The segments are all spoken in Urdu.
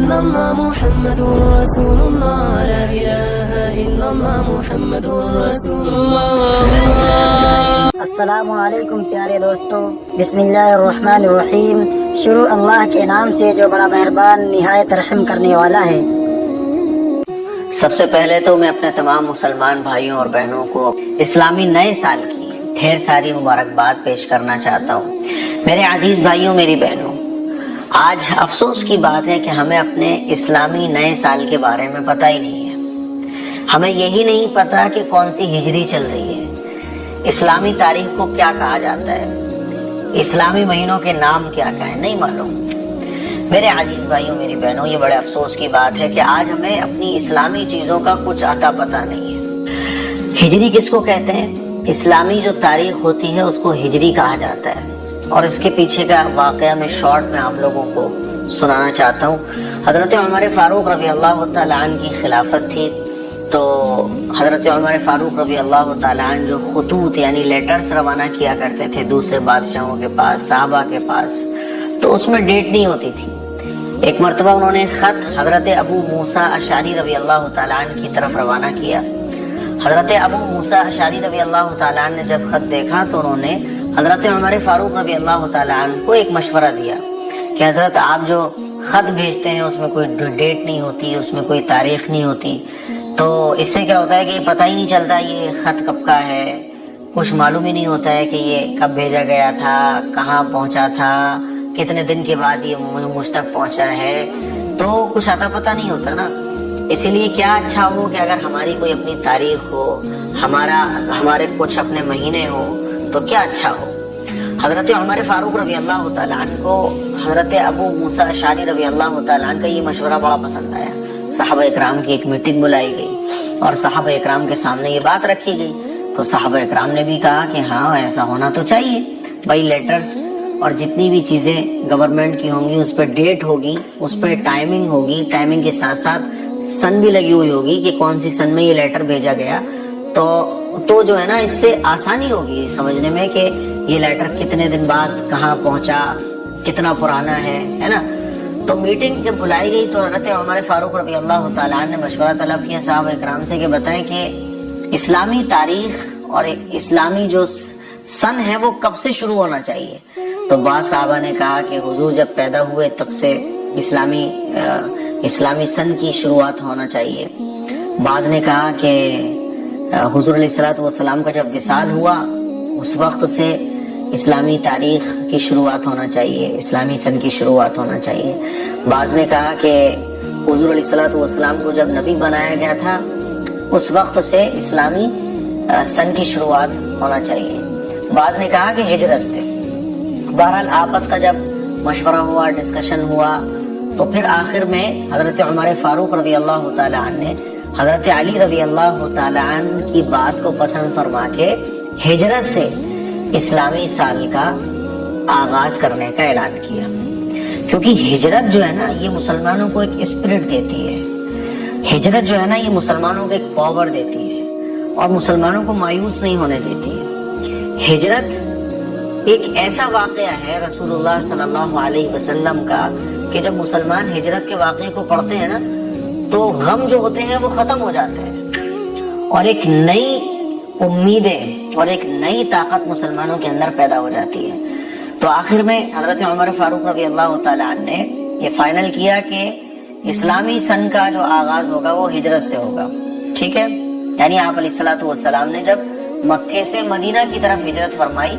إلا الله محمد رسول الله لا إله إلا الله محمد رسول الله. السلام علیکم پیارے دوستو، بسم اللہ الرحمن الرحیم. شروع اللہ کے نام سے جو بڑا مہربان نہایت رحم کرنے والا ہے. سب سے پہلے تو میں اپنے تمام مسلمان بھائیوں اور بہنوں کو اسلامی نئے سال کی ڈھیر ساری مبارکباد پیش کرنا چاہتا ہوں. میرے عزیز بھائیوں، میری بہنوں، آج افسوس کی بات ہے کہ ہمیں اپنے اسلامی نئے سال کے بارے میں پتہ ہی نہیں ہے. ہمیں یہی نہیں پتا کہ کون سی ہجری چل رہی ہے، اسلامی تاریخ کو کیا کہا جاتا ہے، اسلامی مہینوں کے نام کیا ہے، نہیں معلوم. میرے عزیز بھائیوں، میری بہنوں، یہ بڑے افسوس کی بات ہے کہ آج ہمیں اپنی اسلامی چیزوں کا کچھ اتا پتہ نہیں ہے. ہجری کس کو کہتے ہیں؟ اسلامی جو تاریخ ہوتی ہے اس کو ہجری کہا جاتا ہے، اور اس کے پیچھے کا واقعہ میں شارٹ میں آپ لوگوں کو سنانا چاہتا ہوں. حضرت عمر فاروق رضی اللہ تعالیٰ عنہ کی خلافت تھی، تو حضرت عمر فاروق رضی اللہ تعالیٰ عنہ جو خطوط یعنی لیٹرز روانہ کیا کرتے تھے دوسرے بادشاہوں کے پاس، صحابہ کے پاس، تو اس میں ڈیٹ نہیں ہوتی تھی. ایک مرتبہ انہوں نے خط حضرت ابو موسیٰ اشعری رضی اللہ تعالیٰ عنہ کی طرف روانہ کیا. حضرت ابو موسیٰ اشعری رضی اللہ تعالیٰ عنہ نے جب خط دیکھا تو انہوں نے حضرت عمر فاروق رضی اللہ تعالیٰ عنہ کو ایک مشورہ دیا کہ حضرت آپ جو خط بھیجتے ہیں اس میں کوئی ڈیٹ نہیں ہوتی، اس میں کوئی تاریخ نہیں ہوتی، تو اس سے کیا ہوتا ہے کہ پتہ ہی نہیں چلتا یہ خط کب کا ہے، کچھ معلوم ہی نہیں ہوتا ہے کہ یہ کب بھیجا گیا تھا، کہاں پہنچا تھا، کتنے دن کے بعد یہ مجھ تک پہنچا ہے، تو کچھ اتا پتہ نہیں ہوتا نا. اسی لیے کیا اچھا ہو کہ اگر ہماری کوئی اپنی تاریخ ہو، ہمارے کچھ اپنے مہینے ہو تو کیا اچھا ہو. حضرت عمر فاروق رضی اللہ تعالیٰ عنہ کو حضرت ابو موسیٰ اشعری رضی اللہ تعالیٰ عنہ کا یہ مشورہ بڑا پسند آیا. صحابہ اکرام کی ایک میٹنگ بلائی گئی اور صحابہ اکرام کے سامنے یہ بات رکھی گئی، تو صحابہ اکرام نے بھی کہا کہ ہاں ایسا ہونا تو چاہیے بھائی. لیٹرز اور جتنی بھی چیزیں گورنمنٹ کی ہوں گی اس پہ ڈیٹ ہوگی، اس پہ ٹائمنگ ہوگی، ٹائمنگ کے ساتھ ساتھ سن بھی لگی ہوئی ہوگی کہ کون سی سن میں یہ لیٹر بھیجا گیا، تو جو ہے نا اس سے آسانی ہوگی سمجھنے میں کہ یہ لیٹر کتنے دن بعد کہاں پہنچا، کتنا پرانا ہے نا. تو میٹنگ جب بلائی گئی تو حضرت عمر فاروق رضی اللہ تعالیٰ عنہ نے مشورہ طلب کیا صحابہ اکرام سے کہ بتائیں کہ اسلامی تاریخ اور اسلامی جو سن ہے وہ کب سے شروع ہونا چاہیے. تو بعض صحابہ نے کہا کہ حضور جب پیدا ہوئے تب سے اسلامی سن کی شروعات ہونا چاہیے. بعض نے کہا کہ حضور علیہ الصلوۃ والسلام کا جب وصال ہوا اس وقت سے اسلامی تاریخ کی شروعات ہونا چاہیے، اسلامی سن کی شروعات ہونا چاہیے. بعض نے کہا کہ حضور علیہ الصلوۃ والسلام کو جب نبی بنایا گیا تھا اس وقت سے اسلامی سن کی شروعات ہونا چاہیے. بعض نے کہا کہ ہجرت سے. بہرحال آپس کا جب مشورہ ہوا، ڈسکشن ہوا، تو پھر آخر میں حضرت عمر فاروق رضی اللہ تعالیٰ عنہ نے حضرت علی رضی اللہ تعالیٰ عنہ کی بات کو پسند فرما کے ہجرت سے اسلامی سال کا آغاز کرنے کا اعلان کیا. کیونکہ ہجرت جو ہے نا یہ مسلمانوں کو ایک اسپرٹ دیتی ہے، ہجرت جو ہے نا یہ مسلمانوں کو ایک پاور دیتی ہے اور مسلمانوں کو مایوس نہیں ہونے دیتی ہے. ہجرت ایک ایسا واقعہ ہے رسول اللہ صلی اللہ علیہ وسلم کا کہ جب مسلمان ہجرت کے واقعے کو پڑھتے ہیں نا تو غم جو ہوتے ہیں وہ ختم ہو جاتے ہیں اور ایک نئی امیدیں اور ایک نئی طاقت مسلمانوں کے اندر پیدا ہو جاتی ہے. تو آخر میں حضرت عمر فاروق رضی اللہ تعالیٰ عنہ نے یہ فائنل کیا کہ اسلامی سن کا جو آغاز ہوگا وہ ہجرت سے ہوگا. ٹھیک ہے، یعنی آپ علیہ الصلوۃ والسلام نے جب مکے سے مدینہ کی طرف ہجرت فرمائی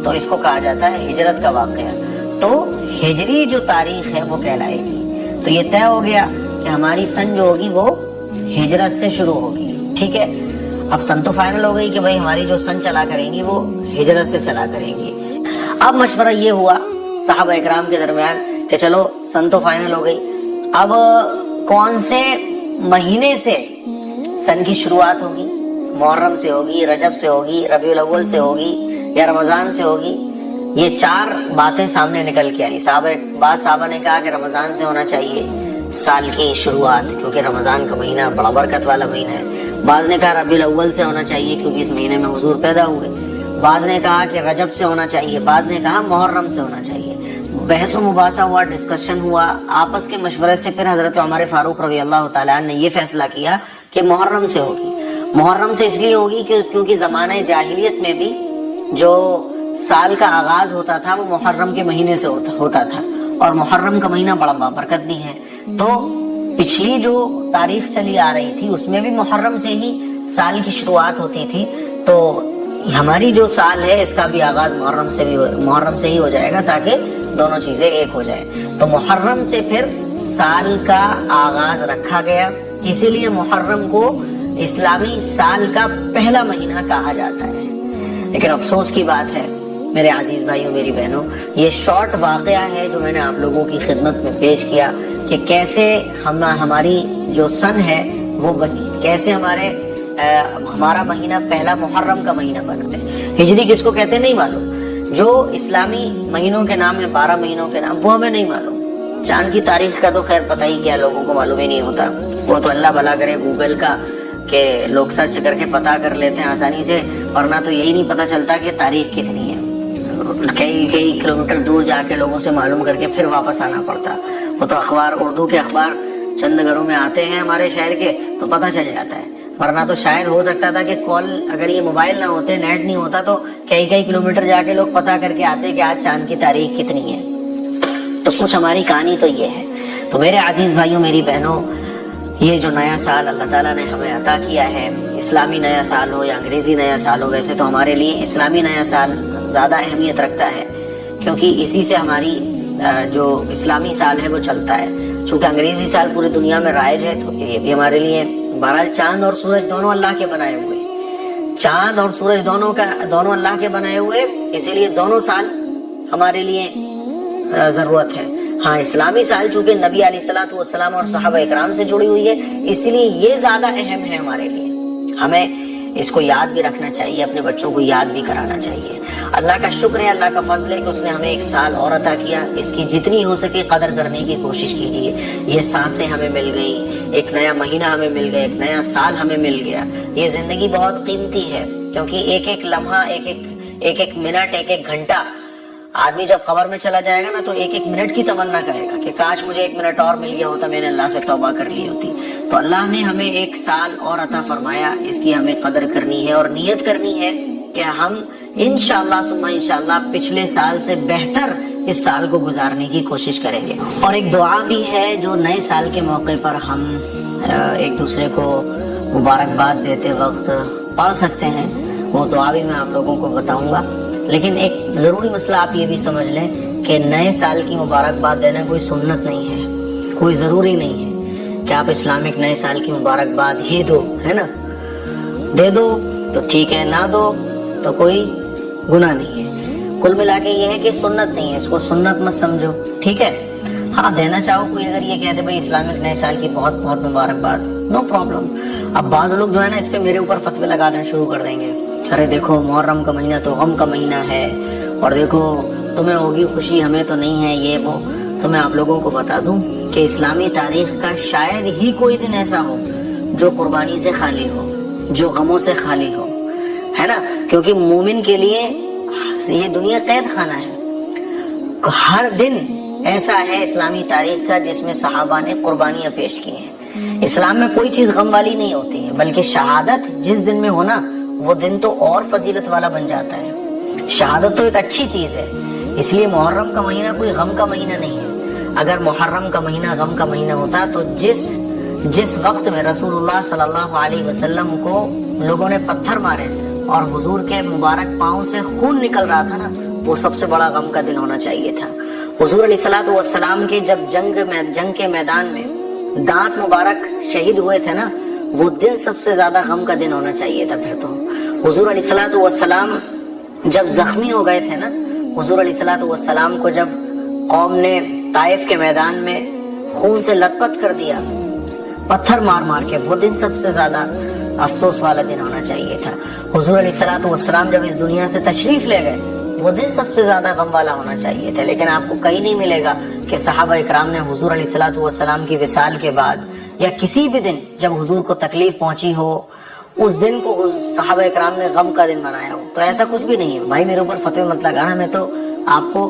تو اس کو کہا جاتا ہے ہجرت کا واقعہ. تو ہجری جو تاریخ ہے وہ کہلائے گی. تو یہ طے ہو گیا کہ ہماری سن جو ہوگی وہ ہجرت سے شروع ہوگی. ٹھیک ہے، اب سن تو فائنل ہو گئی کہ بھائی ہماری جو سن چلا کریں گی وہ ہجرت سے چلا کریں گی. اب مشورہ یہ ہوا صحابہ اکرام کے درمیان کہ چلو سن تو فائنل ہو گئی، اب کون سے مہینے سے سن کی شروعات ہوگی؟ محرم سے ہوگی، رجب سے ہوگی، ربیع الاول سے ہوگی یا رمضان سے ہوگی؟ یہ چار باتیں سامنے نکل کے آئی. بعض صحابہ نے کہا کہ رمضان سے ہونا چاہیے سال کی شروعات، کیونکہ رمضان کا مہینہ بڑا برکت والا مہینہ ہے. بعض نے کہا ربیع الاول سے ہونا چاہیے کیونکہ اس مہینے میں حضور پیدا ہوئے. بعض نے کہا کہ رجب سے ہونا چاہیے، بعض نے کہا محرم سے ہونا چاہیے. بحث و مباحثہ ہوا, ڈسکشن ہوا, آپس کے مشورے سے پھر حضرت عمر فاروق رضی اللہ تعالیٰ نے یہ فیصلہ کیا کہ محرم سے ہوگی. محرم سے اس لیے ہوگی کیونکہ زمانہ جاہلیت میں بھی جو سال کا آغاز ہوتا تھا وہ محرم کے مہینے سے ہوتا تھا, اور محرم کا مہینہ بڑا بابرکت بھی ہے. تو پچھلی جو تاریخ چلی آ رہی تھی اس میں بھی محرم سے ہی سال کی شروعات ہوتی تھی, تو ہماری جو سال ہے اس کا بھی آغاز محرم سے ہی ہو جائے گا تاکہ دونوں چیزیں ایک ہو جائے. تو محرم سے پھر سال کا آغاز رکھا گیا, اسی لیے محرم کو اسلامی سال کا پہلا مہینہ کہا جاتا ہے. لیکن افسوس کی بات ہے میرے عزیز بھائیوں, میری بہنوں, یہ شارٹ واقعہ ہے جو میں نے آپ لوگوں کی خدمت میں پیش کیا کہ کیسے ہماری جو سن ہے وہ بنی, کیسے ہمارا مہینہ پہلا محرم کا مہینہ بنا ہے. ہجری کس کو کہتے ہیں نہیں معلوم, جو اسلامی مہینوں کے نام ہے 12 مہینوں کے نام وہ ہمیں نہیں معلوم. چاند کی تاریخ کا تو خیر پتہ ہی کیا, لوگوں کو معلوم ہی نہیں ہوتا. وہ تو اللہ بھلا کرے گوگل کا کہ لوگ سرچ کر کے پتا کر لیتے ہیں آسانی سے, ورنہ تو یہی نہیں پتا چلتا کہ تاریخ کتنی ہے. کئی کلومیٹر دور جا کے لوگوں سے معلوم کر کے پھر واپس آنا پڑتا. وہ تو اخبار, اردو کے اخبار چند گھروں میں آتے ہیں ہمارے شہر کے تو پتہ چل جاتا ہے, ورنہ تو شاید ہو سکتا تھا کہ کال, اگر یہ موبائل نہ ہوتے, نیٹ نہیں ہوتا, تو کئی کلومیٹر جا کے لوگ پتا کر کے آتے کہ آج چاند کی تاریخ کتنی ہے. تو کچھ ہماری کہانی تو یہ ہے. تو میرے عزیز بھائیوں, میری بہنوں, یہ جو نیا سال اللہ تعالیٰ نے ہمیں عطا کیا ہے, اسلامی نیا سال ہو یا انگریزی نیا سال ہو, ویسے تو ہمارے لیے اسلامی نیا سال زیادہ اہمیت رکھتا ہے کیونکہ اسی سے ہماری جو اسلامی سال ہے وہ چلتا ہے. چونکہ انگریزی سال پوری دنیا میں رائج ہے تو یہ بھی ہمارے لیے, بہرحال چاند اور سورج دونوں اللہ کے بنائے ہوئے, چاند اور سورج دونوں اللہ کے بنائے ہوئے, اسی لیے دونوں سال ہمارے لیے ضرورت ہے. ہاں, اسلامی سال چونکہ نبی علیہ الصلوۃ والسلام اور صحابہ اکرام سے جڑی ہوئی ہے, اس لیے یہ زیادہ اہم ہے ہمارے لیے. ہمیں اس کو یاد بھی رکھنا چاہیے, اپنے بچوں کو یاد بھی کرانا چاہیے. اللہ کا شکر ہے, اللہ کا فضل ہے کہ اس نے ہمیں ایک سال اور عطا کیا. اس کی جتنی ہو سکے قدر کرنے کی کوشش کیجیے. یہ سانسیں ہمیں مل گئی, ایک نیا مہینہ ہمیں مل گیا, ایک نیا سال ہمیں مل گیا. یہ زندگی بہت قیمتی ہے کیونکہ ایک لمحہ, ایک منٹ, ایک گھنٹہ, آدمی جب قبر میں چلا جائے گا نا تو ایک منٹ کی تمنا کرے گا کہ کاش مجھے 1 منٹ اور مل گیا ہوتا, میں نے اللہ سے توبہ کر لی ہوتی. تو اللہ نے ہمیں ایک سال اور عطا فرمایا, اس کی ہمیں قدر کرنی ہے اور نیت کرنی ہے کہ ہم انشاءاللہ ثم انشاءاللہ پچھلے سال سے بہتر اس سال کو گزارنے کی کوشش کریں گے. اور ایک دعا بھی ہے جو نئے سال کے موقع پر ہم ایک دوسرے کو مبارکباد دیتے وقت پڑھ سکتے ہیں. وہ دعا بھی میں آپ لوگوں کو بتاؤں گا, لیکن ایک ضروری مسئلہ آپ یہ بھی سمجھ لیں کہ نئے سال کی مبارکباد دینا کوئی سنت نہیں ہے, کوئی ضروری نہیں ہے کہ آپ اسلامک نئے سال کی مبارکباد ہی دو, ہے نا, دے دو تو ٹھیک ہے, نہ دو تو کوئی گناہ نہیں ہے. کل ملا کے یہ ہے کہ سنت نہیں ہے, اس کو سنت مت سمجھو, ٹھیک ہے. ہاں, دینا چاہو, کوئی اگر یہ کہہ دے بھائی اسلامک نئے سال کی بہت بہت مبارکباد, نو پرابلم. اب بعض لوگ جو ہے نا اس پہ میرے اوپر فتوے لگا دینا شروع کر دیں گے, ارے دیکھو محرم کا مہینہ تو غم کا مہینہ ہے, اور دیکھو تمہیں ہوگی خوشی ہمیں تو نہیں ہے, یہ وہ. تو میں آپ لوگوں کو بتا دوں کہ اسلامی تاریخ کا شاید ہی کوئی دن ایسا ہو جو قربانی سے خالی ہو, جو غموں سے خالی ہو, ہے نا. کیونکہ مومن کے لیے یہ دنیا قید خانہ ہے. ہر دن ایسا ہے اسلامی تاریخ کا جس میں صحابہ نے قربانیاں پیش کی ہیں. اسلام میں کوئی چیز غم والی نہیں ہوتی ہے, بلکہ شہادت جس دن میں ہونا وہ دن تو اور فضیلت والا بن جاتا ہے. شہادت تو ایک اچھی چیز ہے, اس لیے محرم کا مہینہ کوئی غم کا مہینہ نہیں ہے. اگر محرم کا مہینہ غم کا مہینہ ہوتا تو جس وقت میں رسول اللہ صلی اللہ علیہ وسلم کو لوگوں نے پتھر مارے اور حضور کے مبارک پاؤں سے خون نکل رہا تھا نا, وہ سب سے بڑا غم کا دن ہونا چاہیے تھا. حضور علیہ الصلوۃ والسلام کے جب جنگ کے میدان میں دانت مبارک شہید ہوئے تھے نا, وہ دن سب سے زیادہ غم کا دن ہونا چاہیے تھا. پھر تو حضور علیہ الصلوۃ والسلام جب زخمی ہو گئے تھے نا, حضور علیہ الصلوۃ والسلام کو جب قوم نے طائف کے میدان میں خون سے لت پت کر دیا پتھر مار مار کے, وہ دن سب سے زیادہ افسوس والا دن ہونا چاہیے تھا. حضور علیہ الصلوۃ والسلام جب اس دنیا سے تشریف لے گئے, وہ دن سب سے زیادہ غم والا ہونا چاہیے تھا. لیکن آپ کو کہیں نہیں ملے گا کہ صحابہ اکرام نے حضور علیہ الصلوۃ والسلام کی وصال کے بعد یا کسی بھی دن جب حضور کو تکلیف پہنچی ہو, اس دن کو صحابہ اکرام نے غم کا دن منایا ہو. تو ایسا کچھ بھی نہیں ہے بھائی, میرے اوپر فتوی مت لگانا. میں تو آپ کو